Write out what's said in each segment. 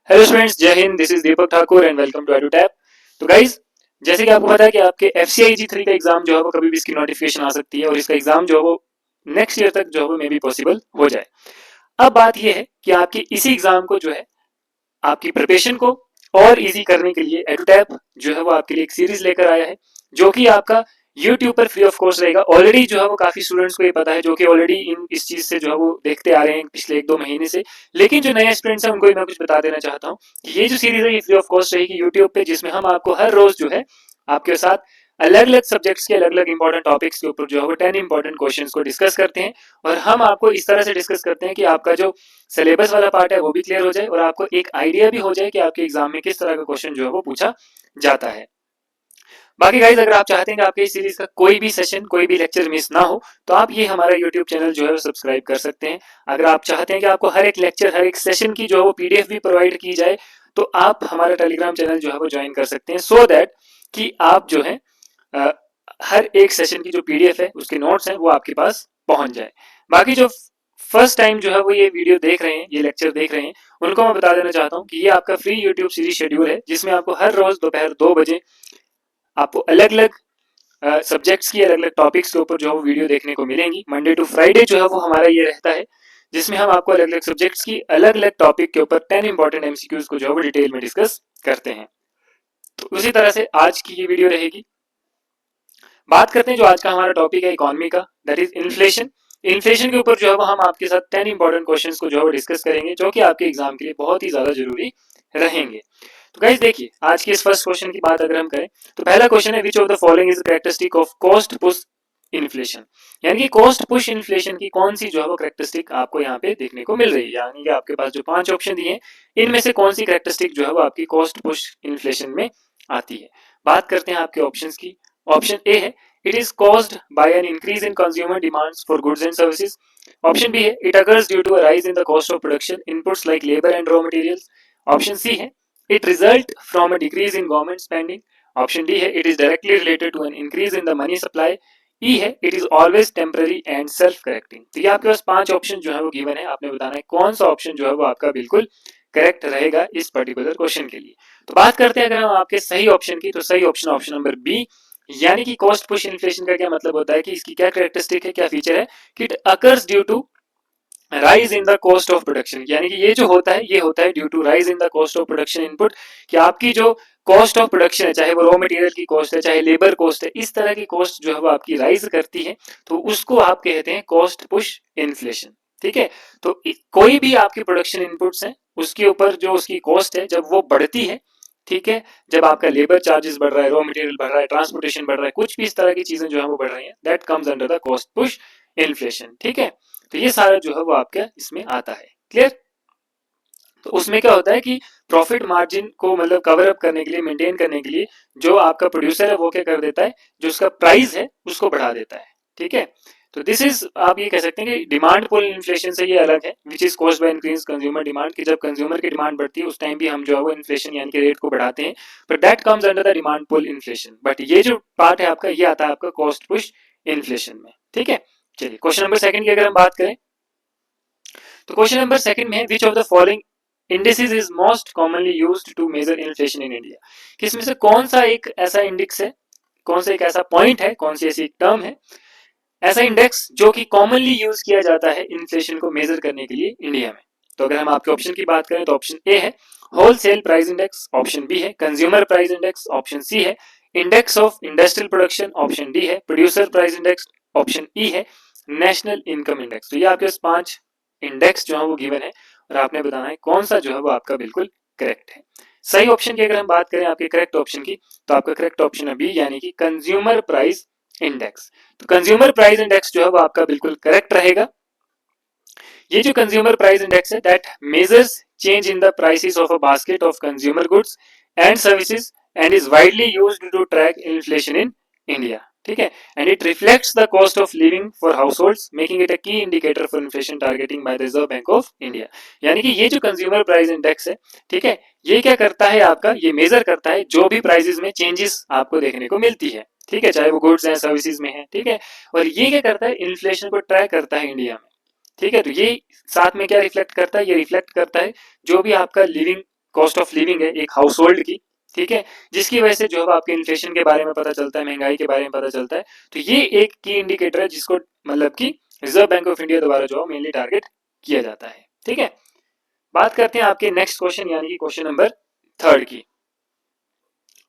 Hello students, Jai Hind. This is Deepak Thakur and welcome to Edutap. तो guys, जैसे कि आपको पता है कि आपके FCIG 3 का एग्जाम जो है वो कभी भी इसकी नोटिफिकेशन आ सकती है और इसका एग्जाम जो है वो नेक्स्ट ईयर तक जो है वो मे बी पॉसिबल हो जाए। अब बात यह है कि आपकी इसी एग्जाम को जो है आपकी प्रिपरेशन को और इजी करने के लिए एडुटैप जो है वो आपके लिए एक सीरीज लेकर आया है, जो कि आपका यूट्यूब पर फ्री ऑफ कॉस्ट रहेगा। ऑलरेडी जो है वो काफी स्टूडेंट्स को ये पता है, जो कि ऑलरेडी इस चीज से जो है वो देखते आ रहे हैं पिछले 1-2 महीने से। लेकिन जो नए स्टूडेंट्स हैं उनको मैं कुछ बता देना चाहता हूँ कि ये जो सीरीज है ये फ्री ऑफ कॉस्ट रहेगी यूट्यूब पे, जिसमें हम आपको हर रोज जो है आपके साथ अलग अलग सब्जेक्ट्स के अलग अलग इंपॉर्टेंट टॉपिक्स के ऊपर जो है वो 10 इंपॉर्टेंट क्वेश्चंस को डिस्कस करते हैं। और हम आपको इस तरह से डिस्कस करते हैं कि आपका जो सिलेबस वाला पार्ट है वो भी क्लियर हो जाए और आपको एक आइडिया भी हो जाए कि आपके एग्जाम में किस तरह का क्वेश्चन जो है वो पूछा जाता है। बाकी गाइज, अगर आप चाहते हैं कि आपके इस सीरीज का कोई भी सेशन, कोई भी लेक्चर मिस ना हो, तो आप ये हमारा यूट्यूब चैनल जो है वो सब्सक्राइब कर सकते हैं। अगर आप चाहते हैं कि आपको हर एक लेक्चर, हर एक सेशन की जो है वो PDF भी प्रोवाइड की जाए, तो आप हमारा टेलीग्राम चैनल जो है वो ज्वाइन कर सकते हैं, सो दैट कि आप जो है हर एक सेशन की जो PDF है, उसके नोट्स हैं, वो आपके पास पहुंच जाए। बाकी जो फर्स्ट टाइम जो है वो ये वीडियो देख रहे हैं, ये लेक्चर देख रहे हैं, उनको मैं बता देना चाहता हूँ कि ये आपका फ्री यूट्यूब सीरीज शेड्यूल है, जिसमें आपको हर रोज दोपहर 2 बजे आपको अलग अलग सब्जेक्ट्स की अलग अलग टॉपिक्स के ऊपर जो है वो वीडियो देखने को मिलेंगी। मंडे टू फ्राइडे जो है वो हमारा ये रहता है, जिसमें हम आपको अलग अलग सब्जेक्ट्स की अलग अलग टॉपिक के ऊपर 10 इंपॉर्टेंट MCQs को जो है वो डिटेल में डिस्कस करते हैं। तो उसी तरह से आज की ये वीडियो रहेगी। बात करते हैं जो आज का हमारा टॉपिक है इकोनॉमी का, दैट इज इन्फ्लेशन। इन्फ्लेशन के ऊपर जो है वो हम आपके साथ 10 इंपॉर्टेंट क्वेश्चंस को जो है वो डिस्कस करेंगे, जो कि आपके एग्जाम के लिए बहुत ही ज्यादा जरूरी रहेंगे। तो गाइस देखिए, आज के इस फर्स्ट क्वेश्चन की बात अगर हम करें, तो पहला क्वेश्चन है, which of the following is characteristic of cost push inflation. यानी कि कॉस्ट पुश इन्फ्लेशन की कौन सी जो है वो कैरेक्टरिस्टिक आपको यहाँ पे देखने को मिल रही है। यानी कि आपके पास जो 5 ऑप्शन दिए हैं, इनमें से कौन सी कैरेक्टरिस्टिक जो है वो आपकी कॉस्ट पुश इन्फ्लेशन में आती है। बात करते हैं आपके ऑप्शन की। ऑप्शन ए है, it is caused by an increase in consumer demands for goods and services. Option B है, it occurs due to a rise in the cost of production inputs like labor and raw materials. Option C है, it result from a decrease in government spending. Option D है, it is directly related to an increase in the money supply. E है, it is always temporary and self correcting. तो ये आपके पास 5 option जो है वो given है, आपने बताना है कौन सा ऑप्शन जो है वो आपका बिल्कुल करेक्ट रहेगा इस पर्टिकुलर क्वेश्चन के लिए। तो बात करते हैं अगर हम आपके सही ऑप्शन की, तो सही ऑप्शन नंबर बी, यानी कि कॉस्ट पुश इन्फ्लेशन का क्या मतलब होता है कि इसकी क्या कैरेक्टरिस्टिक है, क्या फीचर है कि it occurs due to rise in the cost of production. यानी कि ये जो होता है ये होता है due to rise in the cost of production input, कि आपकी जो कॉस्ट ऑफ प्रोडक्शन है, चाहे वो रॉ मटेरियल की कॉस्ट है, चाहे लेबर कॉस्ट है, इस तरह की कॉस्ट जो है वो आपकी राइज करती है, तो उसको आप कहते हैं कॉस्ट पुश इन्फ्लेशन। ठीक है, तो कोई भी आपकी प्रोडक्शन इनपुट्स है, उसके ऊपर जो उसकी कॉस्ट है जब वो बढ़ती है, ठीक है, जब आपका लेबर चार्जेस बढ़ रहा है, रॉ मटेरियल बढ़ रहा है, ट्रांसपोर्टेशन बढ़ रहा है, कुछ भी इस तरह की चीजें जो है वो बढ़ रही हैं, that comes under the cost push inflation. ठीक है, तो ये सारा जो है वो आपका इसमें आता है। क्लियर? तो उसमें क्या होता है कि प्रॉफिट मार्जिन को मतलब कवर अप करने के लिए, मेंटेन करने के लिए, जो आपका प्रोड्यूसर है वो क्या कर देता है, जो उसका प्राइस है उसको बढ़ा देता है। ठीक है, तो दिस इज, आप ये कह सकते हैं कि डिमांड पुल इन्फ्लेशन से ये अलग है, which is caused by increase consumer demand, कि जब कंज्यूमर की डिमांड बढ़ती है उस टाइम भी हम जो है वो इन्फ्लेशन यानी कि रेट को बढ़ाते हैं, but that comes under the demand pull inflation. But ये जो पार्ट है आपका, ये आता है आपका कॉस्ट पुश इन्फ्लेशन में। ठीक है, चलिए क्वेश्चन नंबर सेकंड की अगर हम बात करें, तो क्वेश्चन नंबर सेकंड में है, which of the following indices is most commonly used to measure inflation in India. किसमें से कौन सा एक ऐसा इंडेक्स है, कौन सा एक ऐसा पॉइंट है, कौन सी ऐसी टर्म है, ऐसा इंडेक्स जो कि कॉमनली यूज किया जाता है इन्फ्लेशन को मेजर करने के लिए इंडिया में। तो अगर हम आपके ऑप्शन की बात करें, तो ऑप्शन ए है wholesale price index, option B है consumer price index, option C है index of industrial production, option D है producer price index, option E है नेशनल इनकम इंडेक्स। तो ये आपके पास 5 इंडेक्स जो है वो गिवन है और आपने बताना है कौन सा जो है वो आपका बिल्कुल करेक्ट है। सही ऑप्शन की अगर हम बात करें आपके करेक्ट ऑप्शन की, तो आपका करेक्ट ऑप्शन है बी, यानी कि कंज्यूमर प्राइस इंडेक्स। तो कंज्यूमर प्राइस इंडेक्स जो है वो आपका बिल्कुल करेक्ट रहेगा। ये जो कंज्यूमर प्राइस इंडेक्स है, that measures change in the prices of a basket of consumer goods and services and is widely used to track inflation in India. ठीक है, and it reflects the cost of living for households, making it a key indicator for inflation targeting by the Reserve Bank of India. यानी कि ये जो consumer price index है, ठीक है, ये क्या करता है आपका, ये मेजर करता है जो भी प्राइसेस में चेंजेस आपको देखने को मिलती है, ठीक है, चाहे वो गुड्स हैं, सर्विसेज में है, ठीक है, और ये क्या करता है, इन्फ्लेशन को ट्रैक करता है इंडिया में। ठीक है, तो ये साथ में क्या रिफ्लेक्ट करता है, ये रिफ्लेक्ट करता है जो भी आपका लिविंग कॉस्ट ऑफ लिविंग है एक हाउस होल्ड की, ठीक है, जिसकी वजह से जो है आपके इन्फ्लेशन के बारे में पता चलता है, महंगाई के बारे में पता चलता है। तो ये एक की इंडिकेटर है जिसको मतलब कि रिजर्व बैंक ऑफ इंडिया द्वारा जो मेनली टारगेट किया जाता है, ठीक है। बात करते हैं आपके नेक्स्ट क्वेश्चन यानी कि क्वेश्चन नंबर थर्ड की।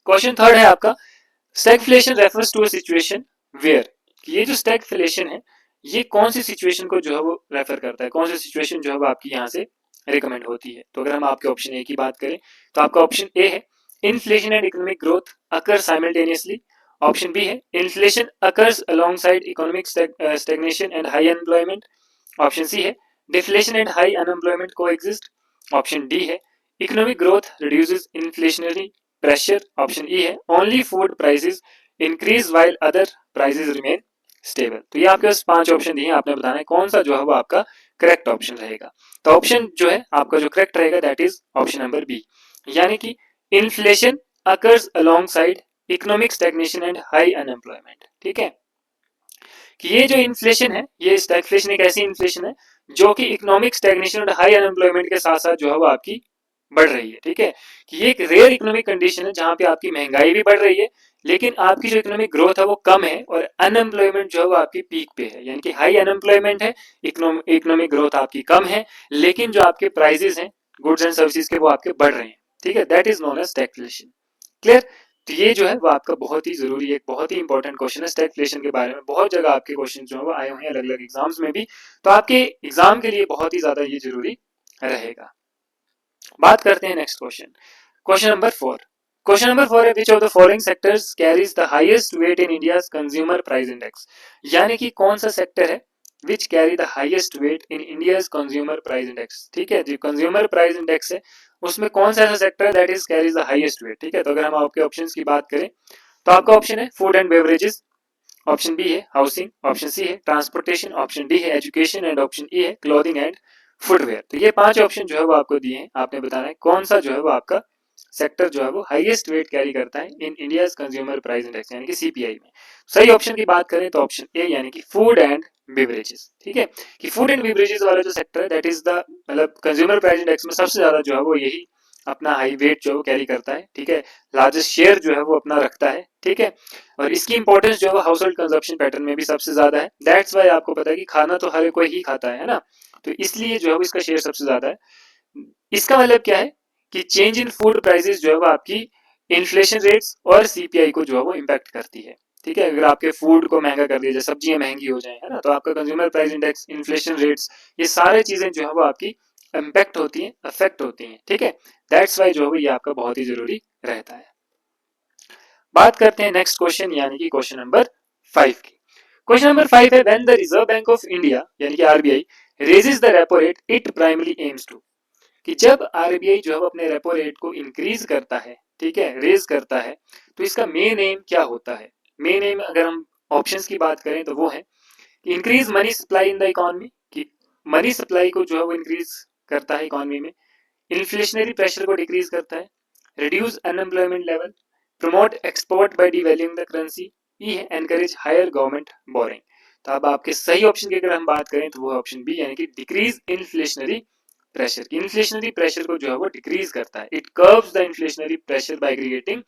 क्वेश्चन थर्ड है आपका, stagflation refers to a situation where, ये जो स्टैगफ्लेशन है ये कौन सी सिचुएशन को जो है वो रेफर करता है, कौन सी सिचुएशन जो है वो आपकी यहाँ से रिकमेंड होती है। तो अगर हम आपके ऑप्शन ए की बात करें तो आपका ऑप्शन ए है inflation and economic growth occur simultaneously. Option B है inflation occurs alongside economic stagnation and high unemployment. Option C है deflation and high unemployment coexist. Option D है economic growth reduces inflationary pressure. Option E है only food prices increase while other prices remain stable. तो ये आपके पास 5 option दिए, आपने बताना है कौन सा जो है वो आपका करेक्ट ऑप्शन रहेगा। तो ऑप्शन जो है आपका जो करेक्ट रहेगा that is option number B, यानी कि inflation occurs alongside economic stagnation and high unemployment, ठीक है। कि ये जो इन्फ्लेशन है, ये स्टैगफ्लेशन एक ऐसी इन्फ्लेशन है जो कि इकोनॉमिक स्टैग्नेशन और हाई अनएम्प्लॉयमेंट के साथ साथ जो है वो आपकी बढ़ रही है, ठीक है। कि ये एक रेयर इकोनॉमिक कंडीशन है जहां पे आपकी महंगाई भी बढ़ रही है लेकिन आपकी जो इकोनॉमिक ग्रोथ है वो कम है और अनएम्प्लॉयमेंट जो है वो आपकी पीक पे है, यानी कि हाई अनएम्प्लॉयमेंट है, इकोनॉमिक ग्रोथ आपकी कम है लेकिन जो आपके प्राइसेस हैं गुड्स एंड सर्विसेज के वो आपके बढ़ रहे हैं, ठीक है। That is known as stagflation. Clear. तो ये जो है वो आपका बहुत ही जरूरी है, बहुत ही इंपॉर्टेंट क्वेश्चन है स्टैगफ्लेशन के बारे में। बहुत जगह आपके क्वेश्चन जो है वो आए हुए हैं अलग अलग एग्जाम्स में भी, तो आपके एग्जाम के लिए बहुत ही ज्यादा ये जरूरी रहेगा। बात करते हैं next question, question number 4। Question number 4 है which of the following sectors carries the highest wait in India's consumer price index, यानी कि कौन सा सेक्टर है which carry the highest wait in India's consumer price index, ठीक है। जो consumer price index है उसमें कौन सा ऐसा सेक्टर है that is carries the highest wait, ठीक है। तो अगर हम आपके ऑप्शंस की बात करें तो आपका ऑप्शन है food and beverages, option B है हाउसिंग, ऑप्शन सी है ट्रांसपोर्टेशन, ऑप्शन डी है एजुकेशन एंड ऑप्शन ई है क्लोथिंग एंड फुटवेयर। तो ये 5 ऑप्शन जो है वो आपको दिए हैं, आपने बताना है कौन सा जो है वो आपका सेक्टर जो है वो हाईएस्ट वेट कैरी करता है in India's consumer price index यानी कि सीपीआई में। सही ऑप्शन की बात करें तो ऑप्शन ए यानी कि फूड एंड बेवरेजेस, ठीक है। कि फूड एंड बेवरेजेस वाला जो सेक्टर है दैट इज द मतलब कंज्यूमर प्राइस इंडेक्स में सबसे ज्यादा जो है वो यही अपना हाई वेट जो है वो कैरी करता है, ठीक है। लार्जेस्ट शेयर जो है वो अपना रखता है, ठीक है। और इसकी इंपॉर्टेंस जो है वो हाउस होल्ड कंजप्शन पैटर्न में भी सबसे ज्यादा है। दैट्स वाई आपको पता है कि खाना तो हर कोई ही खाता है ना, तो इसलिए जो है वो इसका शेयर सबसे ज्यादा है। इसका मतलब क्या है कि चेंज इन फूड प्राइसेस जो है वो आपकी इन्फ्लेशन रेट्स और सीपीआई को जो है वो इम्पैक्ट करती है, ठीक है। अगर आपके फूड को महंगा कर दिया जाए, सब्जियां महंगी हो जाए, है ना, तो आपका consumer price index, inflation rates, ये सारे चीजें जो है वो आपकी इम्पैक्ट होती हैं, अफेक्ट होती हैं, ठीक है। दैट्स वाई जो है वो ये आपका बहुत ही जरूरी रहता है। बात करते हैं नेक्स्ट क्वेश्चन यानी कि क्वेश्चन नंबर 5 की। क्वेश्चन नंबर 5 है when the Reserve Bank of India यानी कि RBI raises the repo rate it primary aims to, कि जब आरबीआई जो है अपने रेपो रेट को इंक्रीज करता है, ठीक है, रेज करता है, तो इसका मेन एम क्या होता है। मेन एम अगर हम ऑप्शंस की बात करें तो वो है कि increase money supply in the economy, कि मनी सप्लाई को जो है वो इंक्रीज करता है इकोनॉमी में, इन्फ्लेशनरी प्रेशर को डिक्रीज करता है, reduce unemployment level, promote export by devaluing the currency, E है एनकरेज हायर गवर्नमेंट बोरिंग। तो अब आपके सही ऑप्शन की अगर हम बात करें तो वो ऑप्शन बी यानी कि decrease inflationary pressure. Inflationary pressure को जो है वो डिक्रीज करता है, it curves the inflationary pressure by aggregating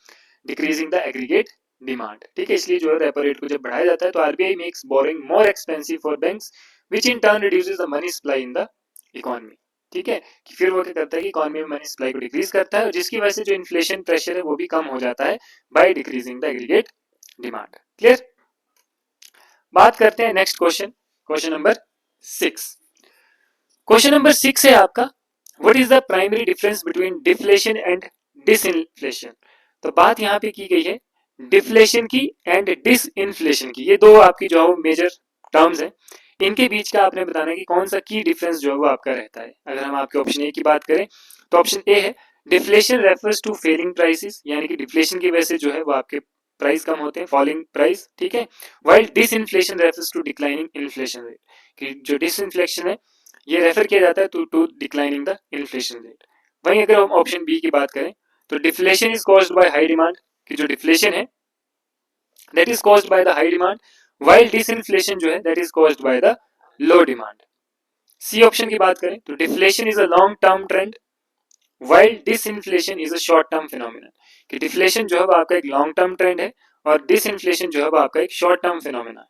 decreasing the aggregate demand, ठीक है। इसलिए जो है रेपो रेट को जब बढ़ाया जाता है तो RBI makes boring more expensive for banks which in turn reduces the money supply in the economy, ठीक है। कि फिर वो क्या करता है कि इकोनॉमी में मनी सप्लाई को डिक्रीज करता है और जिसकी वजह से जो इन्फ्लेशन प्रेशर है वो भी कम हो जाता है by decreasing the aggregate demand. Clear. बात करते हैं next question, question number 6। Question number 6 है आपका what is the primary difference between deflation and disinflation. तो बात यहाँ पे की गई है डिफ्लेशन की एंड डिसइन्फ्लेशन की, ये दो आपकी जो मेजर टर्म्स है, इनके बीच का आपने बताना है कि कौन सा की डिफरेंस जो है वो आपका रहता है। अगर हम आपके ऑप्शन ए की बात करें तो ऑप्शन ए है deflation refers to falling prices, यानी कि डिफ्लेशन की वजह से जो है वो आपके प्राइस कम होते हैं, फॉलिंग प्राइस, ठीक है। While disinflation refers to declining inflation rate, कि जो डिसइन्फ्लेशन है ये रेफर किया जाता है to declining the inflation rate. वहीं अगर हम ऑप्शन बी की बात करें तो deflation is caused by high demand, कि जो डिफ्लेशन है that is caused by the high demand, while disinflation जो है that is caused by the low demand. C option की बात करें तो deflation is a long term trend while disinflation is a short term phenomena, कि deflation जो है वो आपका एक लॉन्ग टर्म ट्रेंड है और डिसइंफ्लेशन जो है वो आपका एक शॉर्ट टर्म फिनोमिना है।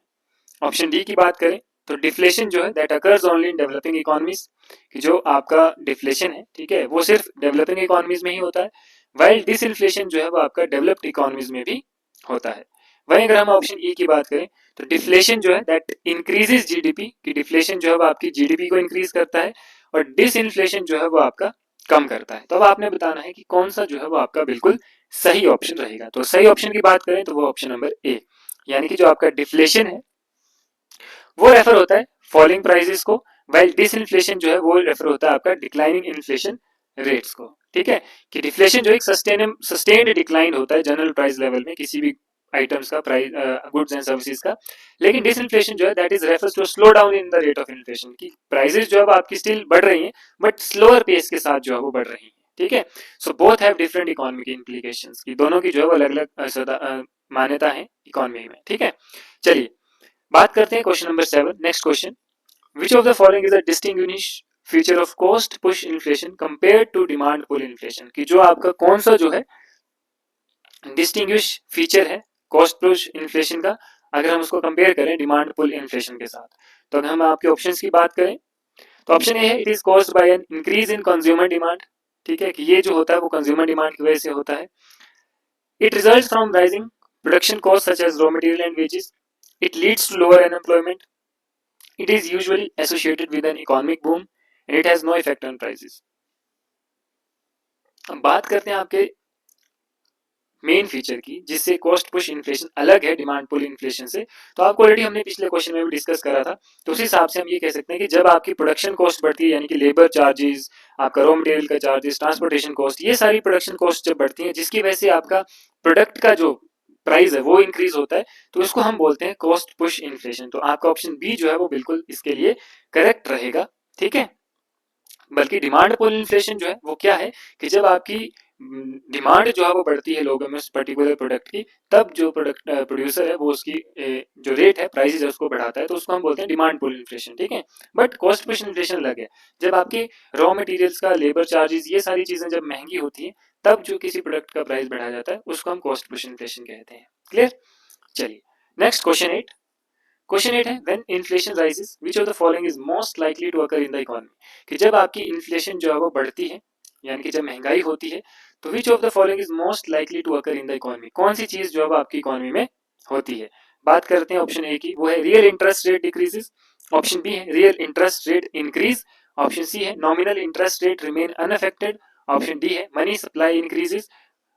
ऑप्शन डी की बात करें तो डिफ्लेशन जो है that occurs only in developing economies, कि जो आपका डिफ्लेशन है ठीक है वो सिर्फ डेवलपिंग इकोनॉमीज में ही होता है, वाइल डिसइंफ्लेशन जो है वो आपका डेवलप्ड इकोनॉमीज में भी होता है। वहीं अगर हम ऑप्शन ई की बात करें तो डिफ्लेशन जो है दैट इंक्रीजेस जीडीपी, कि डिफ्लेशन जो है वो आपकी जीडीपी को इंक्रीज करता है और डिसइंफ्लेशन जो है वो आपका कम करता है। तो अब आपने बताना है कि कौन सा जो है वो आपका बिल्कुल सही ऑप्शन रहेगा। तो सही ऑप्शन की बात करें तो वो ऑप्शन नंबर ए, यानी कि जो आपका डिफ्लेशन है वो रेफर होता है फॉलिंग प्राइसेस को, वाइल डिसइंफ्लेशन जो है वो रेफर होता है आपका डिक्लाइनिंग इन्फ्लेशन रेट्स को। ठीक है, कि डिफ्लेशन जो एक सस्टेन्ड डिक्लाइन होता है जनरल प्राइस लेवल में किसी भी आइटम्स का प्राइस, गुड्स एंड सर्विसेज का, लेकिन डिसइंफ्लेशन जो है that is refers to slow down in the rate of inflation, की प्राइसेस जो है आपकी स्टिल बढ़ रही हैं बट स्लोअर पेस के साथ जो है वो बढ़ रही हैं। ठीक है, so both have different economic implications, की दोनों की जो है वो अलग अलग मान्यता है इकोनॉमी में। ठीक है, चलिए बात करते हैं question number 7। Next question, which of the following is a distinguish feature of cost push inflation compare to demand pull inflation, की जो आपका कौन सा जो है डिस्टिंग्विश फीचर है कॉस्ट पुश इन्फ्लेशन का अगर हम उसको कंपेयर करें डिमांड पुल इन्फ्लेशन के साथ। तो अगर हम आपके ऑप्शंस की बात करें तो ऑप्शन ए है it is caused bye an increase in consumer demand, ठीक है, कि ये जो होता है वो कंज्यूमर डिमांड की वजह से होता है। It results from rising production cost such as raw material and wages, it leads to lower unemployment, it is usually associated with an economic boom and it has no effect on prices। अब बात करते हैं आपके main feature की जिससे cost push inflation अलग है demand pull inflation से। तो आपको ऑलरेडी हमने पिछले क्वेश्चन में भी डिस्कस करा था, तो उस हिसाब से हम ये कह सकते हैं कि जब आपकी प्रोडक्शन कॉस्ट बढ़ती है यानी कि लेबर चार्जेस, आपका रॉ मटेरियल का चार्जेस, ट्रांसपोर्टेशन कॉस्ट, ये सारी प्रोडक्शन कॉस्ट जब बढ़ती है जिसकी वजह से आपका प्रोडक्ट का जो प्राइस है वो इंक्रीज होता है, तो इसको हम बोलते हैं कॉस्ट पुश इन्फ्लेशन। तो आपका ऑप्शन बी जो है वो बिल्कुल इसके लिए करेक्ट रहेगा। ठीक है, बल्कि डिमांड पुल इन्फ्लेशन जो है वो क्या है कि जब आपकी डिमांड जो है वो बढ़ती है लोगों में उस पर्टिकुलर प्रोडक्ट की, तब जो प्रोडक्ट प्रोड्यूसर है वो उसकी जो रेट है प्राइस है उसको बढ़ाता है, तो उसको हम बोलते हैं डिमांड पुल इन्फ्लेशन। ठीक है, बट कॉस्ट पुश इन्फ्लेशन अलग है, जब आपके रॉ मटेरियल्स का, लेबर चार्जेस, ये सारी चीजें जब महंगी होती है तब जो किसी प्रोडक्ट का प्राइस बढ़ाया जाता है उसको हम कॉस्ट पुश इन्फ्लेशन कहते हैं। क्लियर, चलिए नेक्स्ट क्वेश्चन 8। क्वेश्चन 8 है when inflation rises which of the following is most likely to occur in the economy, कि जब आपकी इन्फ्लेशन जो है वो बढ़ती है यानी कि जब महंगाई होती है तो which of the following is most likely to occur in the economy, कौन सी चीज जो है वो आपकी इकोनॉमी में होती है। बात करते हैं ऑप्शन ए की, वो है real interest rate decreases, option B है real interest rate increase, option C है nominal interest rate remain unaffected, option D है मनी सप्लाई इंक्रीजेस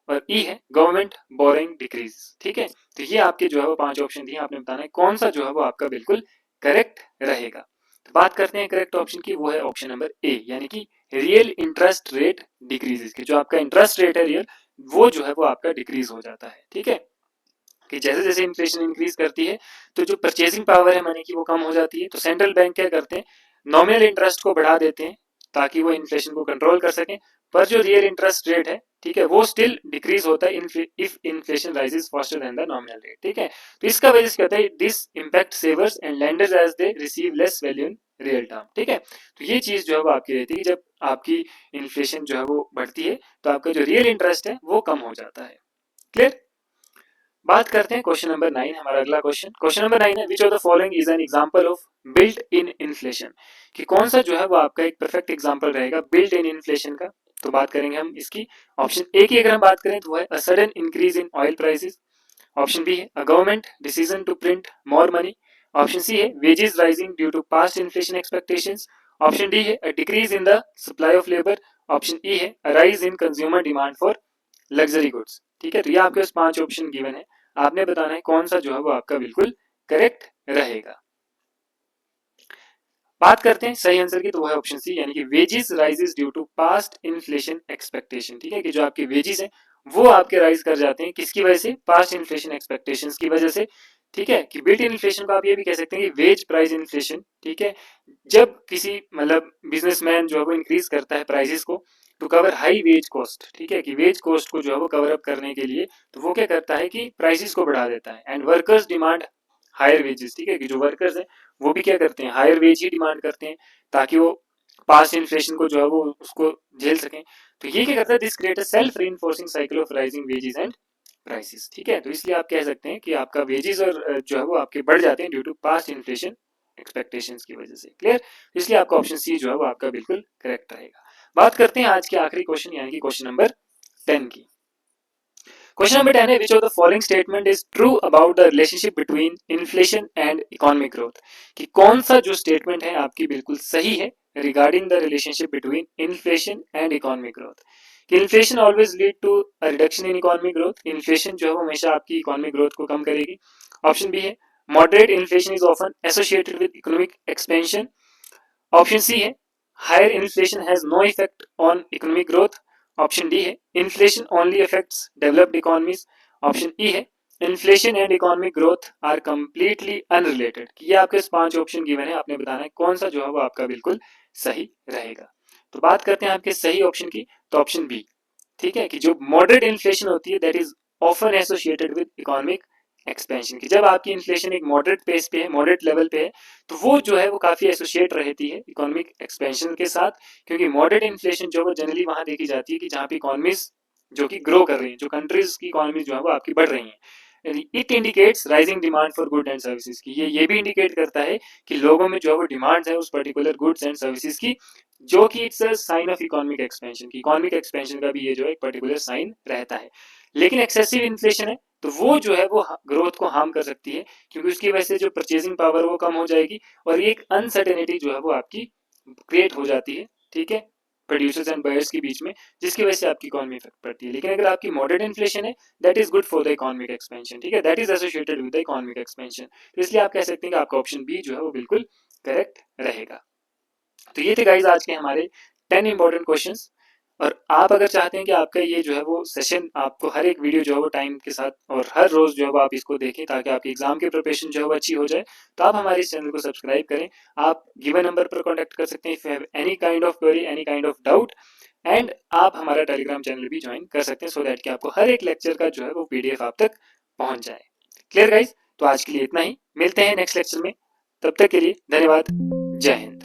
और ई है गवर्नमेंट बोरिंग डिक्रीज। ठीक है, तो ये आपके जो है वो 5 ऑप्शन दिए, आपने बताना है कौन सा जो है वो आपका बिल्कुल करेक्ट रहेगा। तो बात करते हैं करेक्ट ऑप्शन की, वो है ऑप्शन नंबर ए, यानी कि रियल इंटरेस्ट रेट डिक्रीजेस, की जो आपका इंटरेस्ट रेट है रियल वो जो है वो आपका डिक्रीज हो जाता है। ठीक है, कि जैसे जैसे इन्फ्लेशन इंक्रीज करती है तो जो परचेजिंग पावर है मनी की वो कम हो जाती है, तो सेंट्रल बैंक क्या करते हैं नॉमिनल इंटरेस्ट को बढ़ा देते हैं ताकि वो इन्फ्लेशन को कंट्रोल कर सकें, पर जो रियल इंटरेस्ट रेट है ठीक है वो स्टिल डिक्रीज होता है if inflation rises faster than the nominal rate. ठीक है, तो इसका वजह से क्या होता है this impact savers and lenders as they receive less value in real term. ठीक है, तो ये चीज जो है वो आपकी रहती है जब आपकी इन्फ्लेशन जो है वो बढ़ती है तो आपका जो रियल इंटरेस्ट है वो कम हो जाता है। क्लियर, बात करते हैं क्वेश्चन नंबर 9, हमारा अगला क्वेश्चन। क्वेश्चन नंबर 9 है which of the following is an example of built in inflation, कि कौन सा जो है वो आपका एक परफेक्ट एग्जांपल रहेगा बिल्ट इन इन्फ्लेशन का। तो बात करेंगे हम इसकी, ऑप्शन ए की अगर हम बात करें तो वो है a sudden increase in oil prices, option B है a government decision to print more money, option C है wages rising due to past inflation expectations, option D है a decrease in the supply of labour, option E है a rise in consumer demand for luxury goods. ठीक है, तो ये आपके पास 5 option given है, आपने बताना है कौन सा जो है वो आपका बिल्कुल करेक्ट रहेगा। बात करते हैं सही आंसर की, तो वो है ऑप्शन सी, यानी कि wages rises due to past inflation expectation. ठीक है, कि जो आपके वेजेस हैं वो आपके राइज कर जाते हैं किसकी वजह से, पास्ट इन्फ्लेशन एक्सपेक्टेशंस की वजह से। ठीक है, कि बिल्ट इन इन्फ्लेशन को आप ये भी कह सकते हैं कि वेज प्राइस इन्फ्लेशन। ठीक है, जब किसी मतलब बिजनेसमैन जो है वो इंक्रीज करता है प्राइसेस को to cover high wage cost, ठीक है, कि वेज कॉस्ट को जो है वो कवर अप करने के लिए तो वो क्या करता है कि प्राइसेस को बढ़ा देता है and workers demand higher wages. ठीक है, कि जो वर्कर्स हैं वो भी क्या करते हैं हायर वेज ही डिमांड करते हैं ताकि वो पास्ट इन्फ्लेशन को जो है वो उसको झेल सकें। तो ये क्या करता है, this create a self reinforcing cycle of rising wages and prices. ठीक है, तो इसलिए आप कह सकते हैं कि आपका वेजेस और जो है वो आपके बढ़ जाते हैं due to past inflation expectations की वजह से। क्लियर, इसलिए आपका ऑप्शन सी जो है वो आपका बिल्कुल करेक्ट रहेगा। बात करते हैं आज के आखिरी क्वेश्चन यानी कि क्वेश्चन नंबर 10 की। क्वेश्चन नंबर 10 है, which of the following statement is true about the relationship between inflation and economic growth. कि कौन सा जो स्टेटमेंट है आपकी बिल्कुल सही है regarding the relationship between inflation and economic growth. कि inflation always lead to a reduction in economic growth, inflation जो है वो हमेशा आपकी इकोनॉमिक ग्रोथ को कम करेगी। ऑप्शन बी है, moderate inflation is often associated with economic expansion. Option C है, higher inflation has no effect on economic growth. Option D है, inflation only affects developed economies. Option E है, inflation and economic growth are completely unrelated. ये आपके 5 option given है, आपने बताना है कौन सा जो है वो आपका बिल्कुल सही रहेगा। तो बात करते हैं आपके सही ऑप्शन की, तो ऑप्शन बी। ठीक है, कि जो मॉडरेट इन्फ्लेशन होती है that is often associated with economic expansion. की जब आपकी इन्फ्लेशन एक मॉडरेट पेस पे है, मॉडरेट लेवल पे है, तो वो जो है वो काफी एसोसिएट रहती है इकोनॉमिक एक्सपेंशन के साथ। क्योंकि मॉडरेट इन्फ्लेशन जो है जनरली वहां देखी जाती है कि जहां पे इकोनॉमीज जो कि ग्रो कर रही है, जो कंट्रीज की इकोनॉमी जो है वो आपकी बढ़ रही है। It indicates rising demand for good and services की, ये भी इंडिकेट करता है कि लोगों में जो है वो डिमांड है उस पर्टिकुलर गुड्स एंड सर्विसेज की, जो कि it's a sign of economic expansion की। इकोनॉमिक एक्सपेंशन का भी ये जो है एक पर्टिकुलर साइन रहता है। लेकिन एक्सेसिव इन्फ्लेशन है तो वो जो है वो ग्रोथ को हार्म कर सकती है, क्योंकि उसकी वजह से जो परचेजिंग पावर वो कम हो जाएगी और एक अनसर्टेनिटी जो है वो आपकी क्रिएट हो जाती है। ठीक है, प्रोड्यूसर्स एंड बायर्स के बीच में, जिसकी वजह से आपकी इकोनॉमी इफेक्ट पड़ती है। लेकिन अगर आपकी मॉडरेट इन्फ्लेशन है that is good for the economic expansion. ठीक है, that is associated with the economic expansion. तो इसलिए आप कह सकते हैं कि आपका ऑप्शन बी जो है वो बिल्कुल करेक्ट रहेगा। तो ये थे गाइज आज के हमारे 10 इंपॉर्टेंट क्वेश्चंस। और आप अगर चाहते हैं कि आपका ये जो है वो सेशन आपको हर एक वीडियो जो है वो टाइम के साथ और हर रोज जो है वो आप इसको देखें ताकि आपकी एग्जाम की प्रिपरेशन जो है वो अच्छी हो जाए, तो आप हमारे इस चैनल को सब्सक्राइब करें। आप गिवन नंबर पर कॉन्टैक्ट कर सकते हैं if you have any kind of query, any kind of doubt. And आप हमारा टेलीग्राम चैनल भी ज्वाइन कर सकते हैं सो दैट कि आपको हर एक लेक्चर का जो है वो पीडीएफ आप तक पहुंच जाए। क्लियर गाइज, तो आज के लिए इतना ही, मिलते हैं नेक्स्ट लेक्चर में। तब तक के लिए धन्यवाद, जय हिंद।